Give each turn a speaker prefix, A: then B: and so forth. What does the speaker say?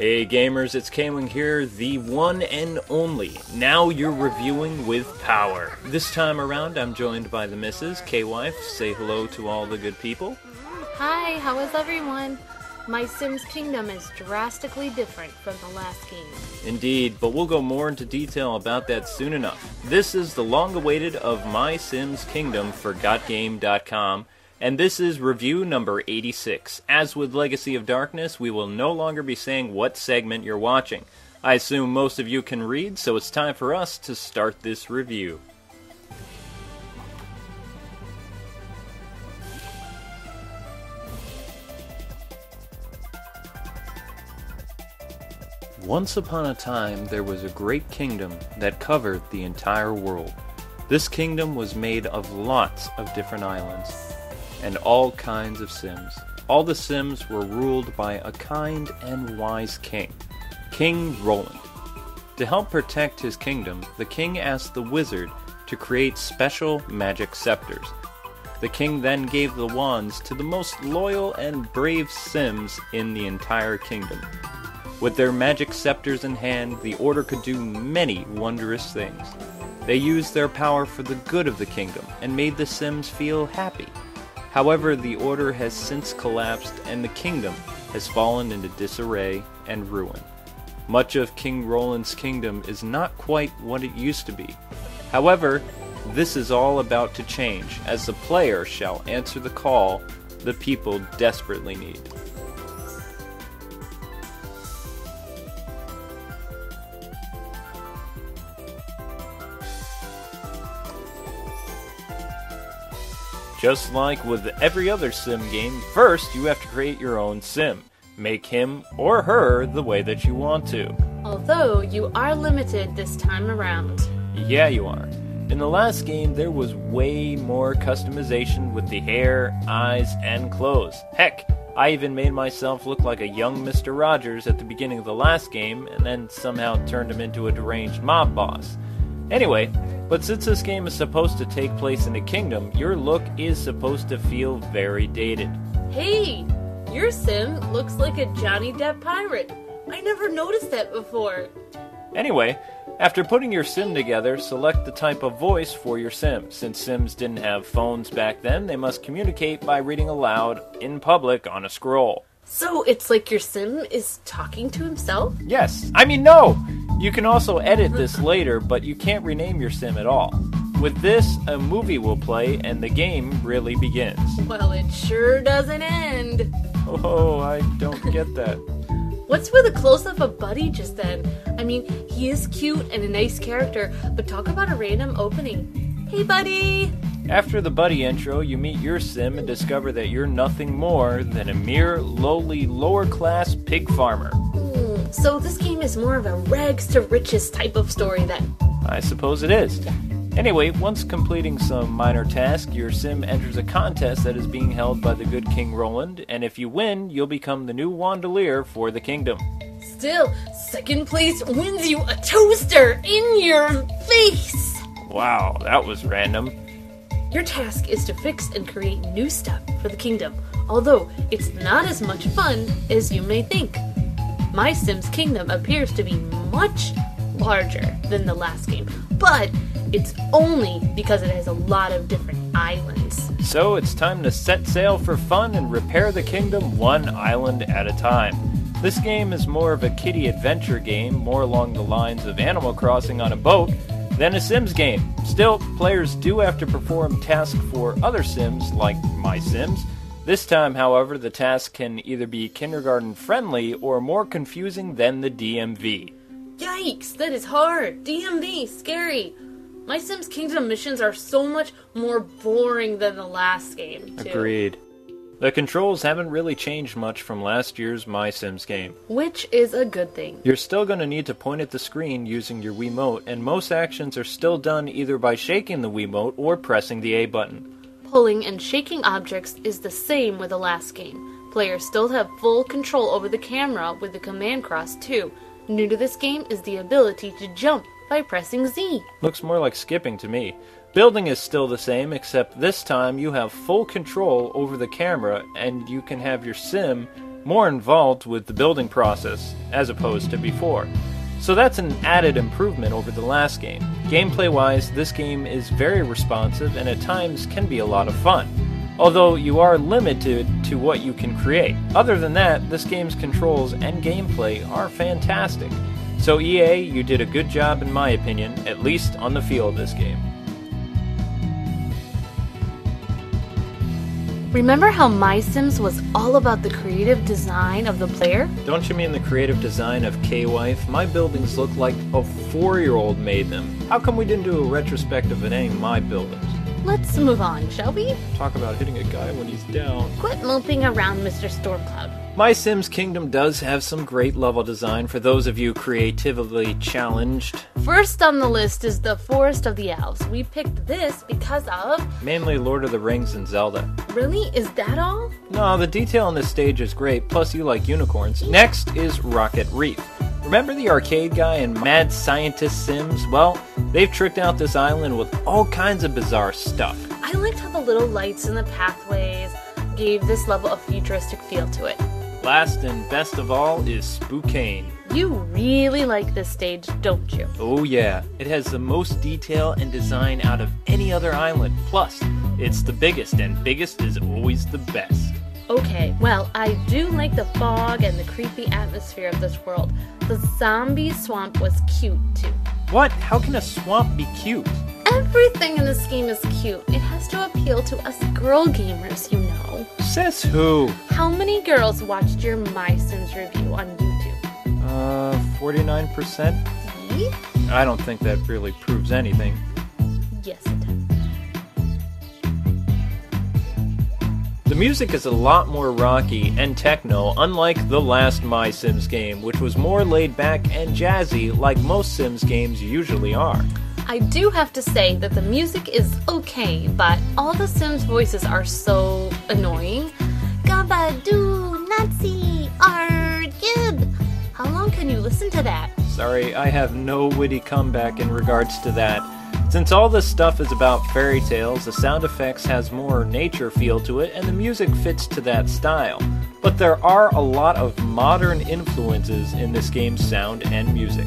A: Hey gamers, it's Kwing here, the one and only. Now you're reviewing with power. This time around, I'm joined by the missus, K-Wife. Say hello to all the good people.
B: Hi, how is everyone? MySims Kingdom is drastically different from the last game.
A: Indeed, but we'll go more into detail about that soon enough. This is the long-awaited of MySims Kingdom for GotGame.com. And this is review number 86. As with Legacy of Darkness, we will no longer be saying what segment you're watching. I assume most of you can read, so it's time for us to start this review. Once upon a time, there was a great kingdom that covered the entire world. This kingdom was made of lots of different islands and all kinds of Sims. All the Sims were ruled by a kind and wise king, King Roland. To help protect his kingdom, the king asked the wizard to create special magic scepters. The king then gave the wands to the most loyal and brave Sims in the entire kingdom. With their magic scepters in hand, the order could do many wondrous things. They used their power for the good of the kingdom and made the Sims feel happy. However, the order has since collapsed and the kingdom has fallen into disarray and ruin. Much of King Roland's kingdom is not quite what it used to be. However, this is all about to change, as the player shall answer the call the people desperately need. Just like with every other sim game, first you have to create your own sim. Make him or her the way that you want to.
B: Although you are limited this time around.
A: Yeah, you are. In the last game, there was way more customization with the hair, eyes, and clothes. Heck, I even made myself look like a young Mr. Rogers at the beginning of the last game, and then somehow turned him into a deranged mob boss. Anyway, but since this game is supposed to take place in a kingdom, your look is supposed to feel very dated.
B: Hey, your sim looks like a Johnny Depp pirate. I never noticed that before.
A: Anyway, after putting your sim together, select the type of voice for your sim. Since Sims didn't have phones back then, they must communicate by reading aloud in public on a scroll.
B: So it's like your sim is talking to himself?
A: Yes. No! You can also edit this later, but you can't rename your sim at all. With this, a movie will play and the game really begins.
B: Well, it sure doesn't end.
A: Oh, I don't get that.
B: What's with a close-up of Buddy just then? He is cute and a nice character, but talk about a random opening. Hey, Buddy!
A: After the Buddy intro, you meet your sim and discover that you're nothing more than a mere lowly lower-class pig farmer.
B: So this game is more of a rags to riches type of story then?
A: I suppose it is. Anyway, once completing some minor task, your sim enters a contest that is being held by the good King Roland, and if you win, you'll become the new Wandelier for the kingdom.
B: Still, second place wins you a toaster in your face!
A: Wow, that was random.
B: Your task is to fix and create new stuff for the kingdom, although it's not as much fun as you may think. MySims Kingdom appears to be much larger than the last game, but it's only because it has a lot of different islands.
A: So it's time to set sail for fun and repair the kingdom one island at a time. This game is more of a kiddie adventure game, more along the lines of Animal Crossing on a boat, than a Sims game. Still, players do have to perform tasks for other Sims like MySims. This time, however, the task can either be kindergarten-friendly or more confusing than the DMV.
B: Yikes, that is hard. DMV, scary. MySims Kingdom missions are so much more boring than the last game, too.
A: Agreed. The controls haven't really changed much from last year's MySims game.
B: Which is a good thing.
A: You're still going to need to point at the screen using your Wiimote, and most actions are still done either by shaking the Wiimote or pressing the A button.
B: Pulling and shaking objects is the same with the last game. Players still have full control over the camera with the command cross too. New to this game is the ability to jump by pressing Z.
A: Looks more like skipping to me. Building is still the same, except this time you have full control over the camera and you can have your sim more involved with the building process as opposed to before. So that's an added improvement over the last game. Gameplay-wise, this game is very responsive and at times can be a lot of fun, although you are limited to what you can create. Other than that, this game's controls and gameplay are fantastic. So EA, you did a good job in my opinion, at least on the feel of this game.
B: Remember how MySims was all about the creative design of the player?
A: Don't you mean the creative design of K-Wife? My buildings look like a 4-year-old made them. How come we didn't do a retrospective of any of my buildings?
B: Let's move on, shall we?
A: Talk about hitting a guy when he's down.
B: Quit moping around, Mr. Stormcloud.
A: MySims Kingdom does have some great level design for those of you creatively challenged.
B: First on the list is the Forest of the Elves. We picked this because of...
A: Mainly Lord of the Rings and Zelda.
B: Really? Is that all?
A: No, the detail on this stage is great, plus you like unicorns. Next is Rocket Reef. Remember the arcade guy and mad scientist Sims? Well, they've tricked out this island with all kinds of bizarre stuff.
B: I liked how the little lights in the pathways gave this level a futuristic feel to it.
A: Last and best of all is Spokane.
B: You really like this stage, don't you?
A: Oh yeah, it has the most detail and design out of any other island. Plus, it's the biggest, and biggest is always the best.
B: Okay, well, I do like the fog and the creepy atmosphere of this world. The zombie swamp was cute, too.
A: What? How can a swamp be cute?
B: Everything in this game is cute. It has to appeal to us girl gamers, you know.
A: Says who?
B: How many girls watched your MySims review on YouTube?
A: 49%?
B: See?
A: I don't think that really proves anything.
B: Yes, it does.
A: The music is a lot more rocky and techno, unlike the last MySims game, which was more laid back and jazzy like most Sims games usually are.
B: I do have to say that the music is okay, but all the Sims voices are so annoying. Gabadoo, Nazi, Argib. How long can you listen to that?
A: Sorry, I have no witty comeback in regards to that. Since all this stuff is about fairy tales, the sound effects has more nature feel to it, and the music fits to that style. But there are a lot of modern influences in this game's sound and music.